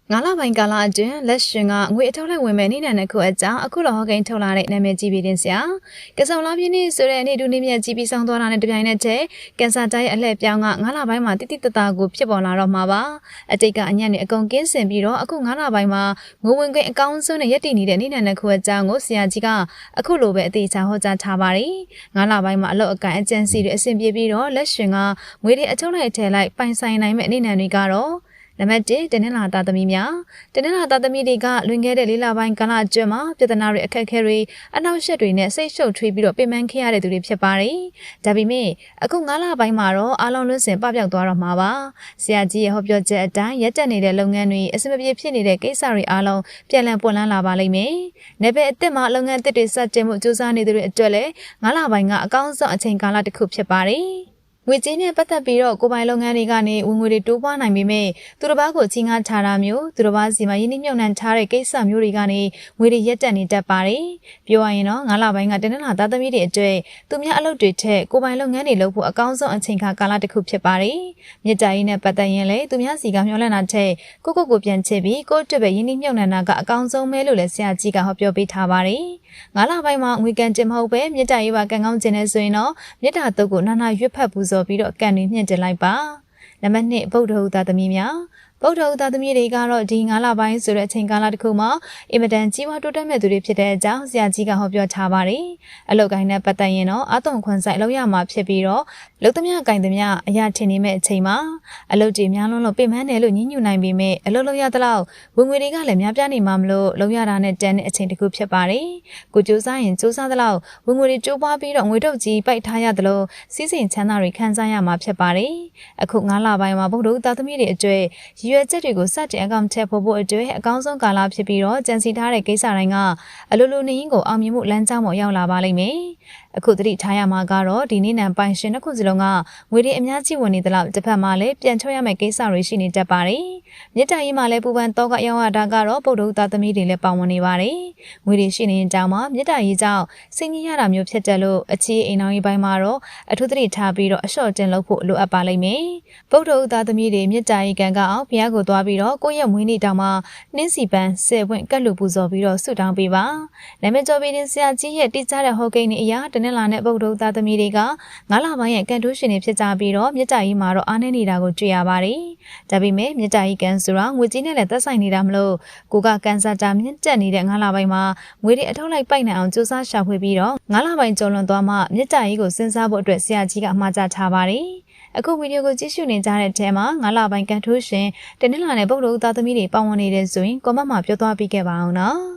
Ngala bang gala jen let shinga ngwe athok lai wen me ni nan nakhu acha akhu lo hokain thok la de namme ji pi tin sia kasaw la pyin ni so de ni du ni myat ji pi song twa da ne tpyain net the kansa tai a hlep pyaung nga ngala bang ma titi tata ko phit pon la ro ma ba atit ka anyat ni akong kin sin pi ro akhu ngala bang ma ngo wen kwin akaung so ne yat ti ni de ni nan nakhu acha ngo sia ji ka akhu lo be atit cha ho cha tha ba ri ngala bang ma a lok akan agency de asin pi pi ro let shin nga ngwe de athok lai the lai pain sai nai me ni nan ni ka roနံပါတ်1တင်းနှလာသားသမီးများတင်းနှလာသားသမီးတွေကလွင်ခဲ့တဲ့လေးလပိုင်းကာလအတွင်းမှာပြဿနာတွေအခက်အခဲတွေအနှောက်အယှက်တွေနဲ့စိတ်ရှုပ်ထွေးပြီးတော့ပြင်ပန်းခဲ့ရတဲ့သူတွေဖြစ်ပါတယ်။ဒါပေမဲ့အခု9လပိုင်းမှာတော့အားလုံးလွတ်စင်ပပျောက်သွားတော့မှာပါ။ဆရာကြီးရဲ့ဟောပြောချက်အတိုင်းရက်တက်နေတဲ့လုပ်ငန်းတွေအဆင်မပြေဖြစ်နေတဲ့ကိစ္စတွေအားလုံးပြန်လည်ပွင့်လန်းလာပါလိမ့်မယ်။နယ်ပယ်အစ်စ်မှာလုပ်ငန်းအစ်စ်တွေစတင်မှုစူးစမ်းနေသူတွေအတွက်လည်း9လပိုင်းကအကောင်းဆုံးအချိန်ကာလတစ်ခုဖြစ်ပါတယ်။ငွေကြေးနဲ့ပတ်သက်ပြီးတော့ကိုပိုင်လုပ်ငန်းတွေကနေဝင်ငွေတွေတိုးပွားနိုင်ပေမဲ့သူတစ်ပါးကိုချင်းကားထားတာမျိုးသူတစ်ပါးစီမှာရင်းနှီးမြှုပ်နှံထားတဲ့ကိစ္စမျိုးတွေကနေငွေတွေရက်တက်နေတတ်ပါတယ်။ပြောရရင်တော့9လပိုင်းကတင်းနှလာသားသမီးတွေအတွက်သူများအလုပ်တွေထက်ကိုပိုင်လုပ်ငန်းတွေလုပ်ဖို့အကောင်းဆုံးအချိန်ကာလတစ်ခုဖြစ်ပါတယ်။မြစ်တာရေးနဲ့ပတ်သက်ရင်လည်းသူများစီကမျှော်လင့်တာထက်ကိုပြန်ချစ်ပြီးကိုအတွက်ပဲရင်းနှီးမြှုပ်နှံတာကအကောင်းဆုံးပဲလို့လည်းဆရာကြီးကဟောပြောပေးထားပါတယ်။9လပိုင်းမှာငွေကန်တင်မဟုတ်ပဲမြစ်တာရေးပါကန်ကောင်းခြင်းနဲ့ဆိုရင်တော့မြစ်တာတုပ်ကိုနာရွတ်ဖတ်ပူဇော်ပြီးတော့ကန်တွေမြင့်တင်လိုက်ပါနံပါတ်2ဗုဒ္ဓဟူသားသမီးများဗုဒ္ဓဟူသားသမီးတွေကတော့ဒီ9လပိုင်းဆိုတဲ့အချိန်ကာလတစ်ခုမှာအင်မတန်ကြီးပွားတိုးတက်မဲ့သူတွေဖြစ်တဲ့အကြောင်းဆရာကြီးကဟောပြောထားပါတယ်အလောက်ကိုင်းနဲ့ပတ်သက်ရင်တော့အတုံခွန်ဆိုင်အလောက်ရမှာဖြစ်ပြီးတော့လုံသမျှကိုင်းသမျှအရာထင်နေမဲ့အချိန်မှာအလောက်ကြီးများလုံးလို့ပြင်ပန်းတယ်လို့ညှဉ်းညူနိုင်ပေမဲ့အလောက်လောက်ရတဲ့လောက်ဝင်ငွေတွေကလည်းများပြားနေမှာမလို့လုံရတာနဲ့တန်းတဲ့အချိန်တစ်ခုဖြစ်ပါတယ်ကိုစူးစမ်းရင်စူးစမ်းတဲ့လောက်ဝင်ငွေတွေတိုးပွားပြီးတော့ငွေထုတ်ကြီးပိုက်ထားရသလိုစီးစိမ်ချမ်းသာတွေခံစားရမှာဖြစ်ပါတယ်အခု9လပိုင်းမှာဗုဒ္ဓဟူသားသမီးတွေအတွက်ရည်ရွယ်ချက်တွေကိုစတင်အကောင့်ထည့်ဖို့အတွက်အကောင်းဆုံးကာလဖြစ်ပြီးတော့ကြံစည်ထားတဲ့ကိစ္စတိုင်းကအလိုလိုနေရင်ကိုအောင်မြင်မှုလမ်းကြောင်းပေါ်ရောက်လာပါလိမ့်မယ်အခုသတိထားရမှာကတော့ဒီနေ့နံပိုင်ရှင်တစ်ခုစီလုံးကငွေတွေအများကြီးဝင်နေသလောက်တစ်ဖက်မှာလည်းပြန်ထွက်ရမယ့်ကိစ္စတွေရှိနေတတ်ပါတယ်မြစ်တာရေးမှာလည်းပူပန်တော့ကရောက်ရတာကတော့ဗုဒ္ဓဟူသားသမီးတွေလည်းပါဝင်နေပါတယ်ငွေတွေရှိနေရင်ကြောင်းမှာမြစ်တာရေးကြောင့်စိတ်ညစ်ရတာမျိုးဖြစ်တယ်လို့အချီးအိမ်အောင်ရေးပိုင်းမှာတော့အထူးသတိထားပြီးတော့အလျှော့တင်လုပ်ဖို့လိုအပ်ပါလိမ့်မယ်ဗုဒ္ဓဟူသားသမီးတွေမြစ်တာရေးကံကအောင်ဘုရားကိုသွားပြီးတော့ကိုယ့်ရဲ့မွေးနေ့တောင်မှာနှင်းစီပန်း10ပွင့်ကတ်လူပူဇော်ပြီးတော့ဆုတောင်းပေးပါနာမည်ကျော်ပြီးတင်ဆရာကြီးရဲ့တိကျတဲ့ဟောကိန်းတွေအရာတနင်္လာနဲ့ဗုဒ္ဓဟူသားသမီးတွေက9လပိုင်းရဲ့ကန်တိုးရှင်တွေဖြစ်ကြပြီးတော့မြစ်တာရေးမှာတော့အားနည်းနေတာကိုတွေ့ရပါတယ်ဒါပေမဲ့မြစ်တာရေးကန်ဆိုတာငွေကြီးနဲ့လည်းသက်ဆိုင်နေတာမလို့ကိုကကန်ဆာတာမြင့်တက်နေတဲ့9လပိုင်းမှာငွေတွေအထောက်လိုက်ပိုက်နိုင်အောင်စူးစမ်းရှာဖွေပြီးတော့9လပိုင်းကျော်လွန်သွားမှမြစ်တာရေးကိုစဉ်းစားဖို့အတွက်ဆရာကြီးကအမှားကြားထားပါတယ်အခုဗီဒီယိုကိုကြည့်ရှုနေကြတဲ့အထဲမှာ9လပိုင်းကန်ထိုးရှင်တနင်္လာနဲ့ဗုဒ္ဓဟူသားသမီးတွေပါဝင်နေတဲ့ဆိုရင်ကွန်မန့်မှာပြောသွားပြီးခဲ့ပါအောင်နော်